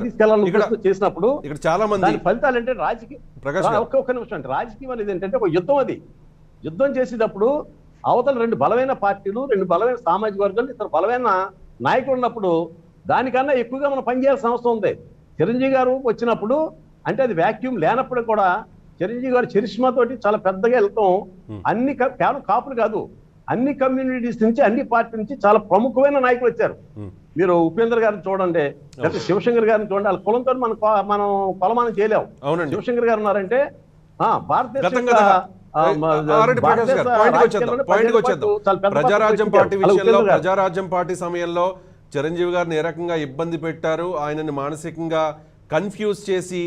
తీసుకెళ్ళాలని చేసినప్పుడు ఇక్కడ చాలా మంది ఫలితాలు అంటే ఒక్క నిమిషం అంటే రాజకీయం అనేది ఏంటంటే ఒక యుద్ధం. అది యుద్ధం చేసేటప్పుడు అవతల 2 బలమైన పార్టీలు, 2 బలమైన సామాజిక వర్గాలు, ఇతర బలమైన నాయకులు ఉన్నప్పుడు దానికన్నా ఎక్కువగా మనం పనిచేయాల్సిన అవసరం ఉంది. చిరంజీవి గారు వచ్చినప్పుడు అంటే అది వ్యాక్యూమ్ లేనప్పుడు కూడా చిరంజీవి గారు చరిష్మా తోటి చాలా పెద్దగా వెళ్తాం. అన్ని కేవలం కాపులు కాదు, అన్ని కమ్యూనిటీస్ నుంచి అన్ని పార్టీ నుంచి చాలా ప్రముఖమైన నాయకులు వచ్చారు. మీరు ఉపేంద్ర గారిని చూడండి, లేకపోతే శివశంకర్ గారిని చూడండి. వాళ్ళ కులంతో మనం కొలమానం చేయలేము. శివశంకర్ గారు ఉన్నారంటే ప్రజారాజ్యం పార్టీ సమయంలో చిరంజీవి గారిని ఏ రకంగా ఇబ్బంది పెట్టారు, ఆయనని మానసికంగా కన్ఫ్యూజ్ చేసి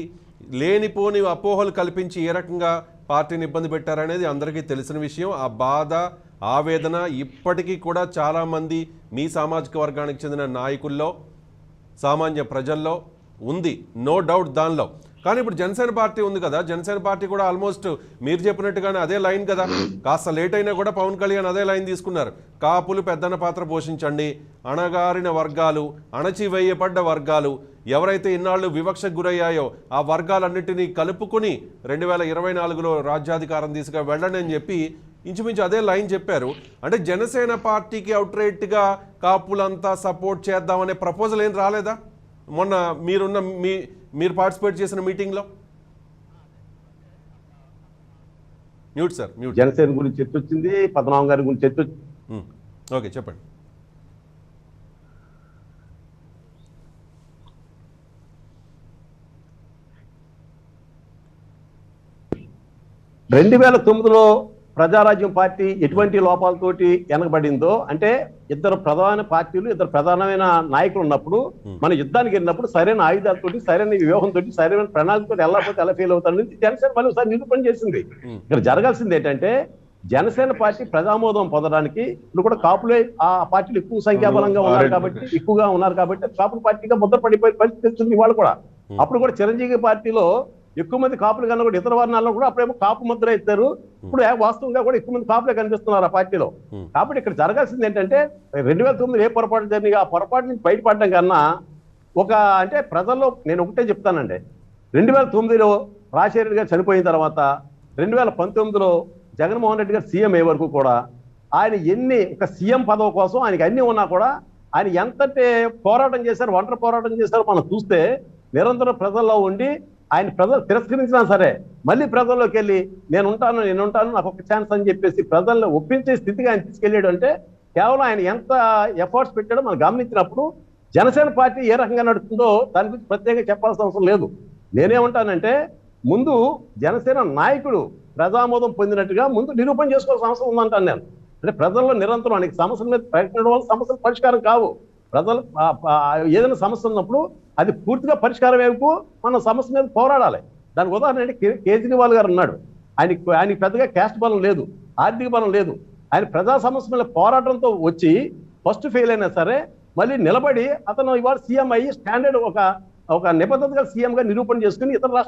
లేనిపోని అపోహలు కల్పించి ఏ రకంగా పార్టీని ఇబ్బంది పెట్టారనేది అందరికీ తెలిసిన విషయం. ఆ బాధ ఆవేదన ఇప్పటికీ కూడా చాలామంది మీ సామాజిక వర్గానికి చెందిన నాయకుల్లో సామాన్య ప్రజల్లో ఉంది, నో డౌట్ దానిలో. కానీ ఇప్పుడు జనసేన పార్టీ ఉంది కదా, జనసేన పార్టీ కూడా ఆల్మోస్ట్ మీరు చెప్పినట్టుగానే అదే లైన్ కదా. కాస్త లేట్ అయినా కూడా పవన్ కళ్యాణ్ అదే లైన్ తీసుకున్నారు. కాపులు పెద్దన్న పాత్ర పోషించండి, అణగారిన వర్గాలు, అణచివేయబడ్డ వర్గాలు ఎవరైతే ఇన్నాళ్ళు వివక్షకు గురయ్యాయో ఆ వర్గాలన్నింటినీ కలుపుకుని 2024లో రాజ్యాధికారం తీసుకు వెళ్ళండి అని చెప్పి ఇంచుమించు అదే లైన్ చెప్పారు. అంటే జనసేన పార్టీకి అవుట్రైట్గా కాపులంతా సపోర్ట్ చేద్దామనే ప్రపోజల్ ఏం రాలేదా మొన్న మీరు పార్టిసిపేట్ చేసిన మీటింగ్లో? Mute sir, mute. జనసేన గురించి చర్చ వచ్చింది, పద్మనాభం గారి గురించి చర్చ వచ్చింది. ఓకే, చెప్పండి. 2009లో ప్రజారాజ్యం పార్టీ ఎటువంటి లోపాలతోటి వెనకబడిందో అంటే ఇద్దరు ప్రధాన పార్టీలు, ఇద్దరు ప్రధానమైన నాయకులు ఉన్నప్పుడు మన యుద్ధానికి వెళ్ళినప్పుడు సరైన ఆయుధాలతోటి, సరైన వ్యూహంతో, సరైన ప్రణాళికతో వెళ్ళకపోతే ఎలా ఫెయిల్ అవుతారని జనసేన మళ్ళీ ఒకసారి నిరూపణ చేసింది. ఇక్కడ జరగాల్సింది ఏంటంటే జనసేన పార్టీ ప్రజామోదం పొందడానికి ఇప్పుడు కూడా కాపులే ఆ పార్టీలు ఎక్కువ సంఖ్యాబలంగా ఉన్నారు కాబట్టి కాపుల పార్టీగా ముద్ర పడిపోయే పరిస్థితి వచ్చింది వాళ్ళు కూడా. అప్పుడు కూడా చిరంజీవి పార్టీలో ఎక్కువ మంది కాపులు కన్నా కూడా ఇతర వర్ణాల్లో కూడా అప్పుడేమో కాపు ముద్ర ఇస్తారు. ఇప్పుడు వాస్తవంగా కూడా ఎక్కువ మంది కాపులే కనిపిస్తున్నారు ఆ పార్టీలో. కాబట్టి ఇక్కడ జరగాల్సింది ఏంటంటే 2009 ఏ పొరపాటు జరిగింది, ఆ పొరపాటు నుంచి బయటపడడం కన్నా అంటే ప్రజల్లో నేను ఒకటే చెప్తానండి. 2009లో రాజశేఖర రెడ్డి గారు చనిపోయిన తర్వాత 2019లో జగన్మోహన్ రెడ్డి గారు సీఎం అయ్యే వరకు కూడా ఆయన ఒక సీఎం పదవి కోసం ఆయనకి అన్ని ఉన్నా కూడా ఆయన ఎంతటి పోరాటం చేశారు, ఒంటరి పోరాటం చేశారో మనం చూస్తే నిరంతరం ప్రజల్లో ఉండి ఆయన ప్రజలు తిరస్కరించినా సరే మళ్ళీ ప్రజల్లోకి వెళ్ళి నేను ఉంటాను నాకు ఒక ఛాన్స్ అని చెప్పేసి ప్రజల్ని ఒప్పించే స్థితిగా ఆయన తీసుకెళ్ళాడు. అంటే కేవలం ఆయన ఎంత ఎఫర్ట్స్ పెట్టాడో మనం గమనించినప్పుడు జనసేన పార్టీ ఏ రకంగా నడుస్తుందో దాని గురించి ప్రత్యేకంగా చెప్పాల్సిన అవసరం లేదు. నేనేమంటానంటే ముందు జనసేన నాయకుడు ప్రజామోదం పొందినట్టుగా ముందు నిరూపణ చేసుకోవాల్సిన అవసరం ఉందంటాను నేను. అంటే ప్రజల్లో నిరంతరం అనేక సమస్యల మీద ప్రయత్నం వల్ల సమస్యలు పరిష్కారం కావు. ప్రజలు ఏదైనా సమస్య ఉన్నప్పుడు అది పూర్తిగా పరిష్కారం వైపు మన సమస్య మీద పోరాడాలి. దానికి ఉదాహరణ అంటే కేజ్రీవాల్ గారు ఉన్నాడు. ఆయనకి పెద్దగా క్యాస్ట్ బలం లేదు, ఆర్థిక బలం లేదు. ఆయన ప్రజా సమస్యల పోరాటంతో వచ్చి ఫస్ట్ ఫెయిల్ అయినా సరే మళ్ళీ నిలబడి అతను ఇవాళ సీఎం అయ్యి స్టాండర్డ్ ఒక నిబద్ధతగా సీఎం గా నిరూపణ చేసుకుని ఇతర రాష్ట్ర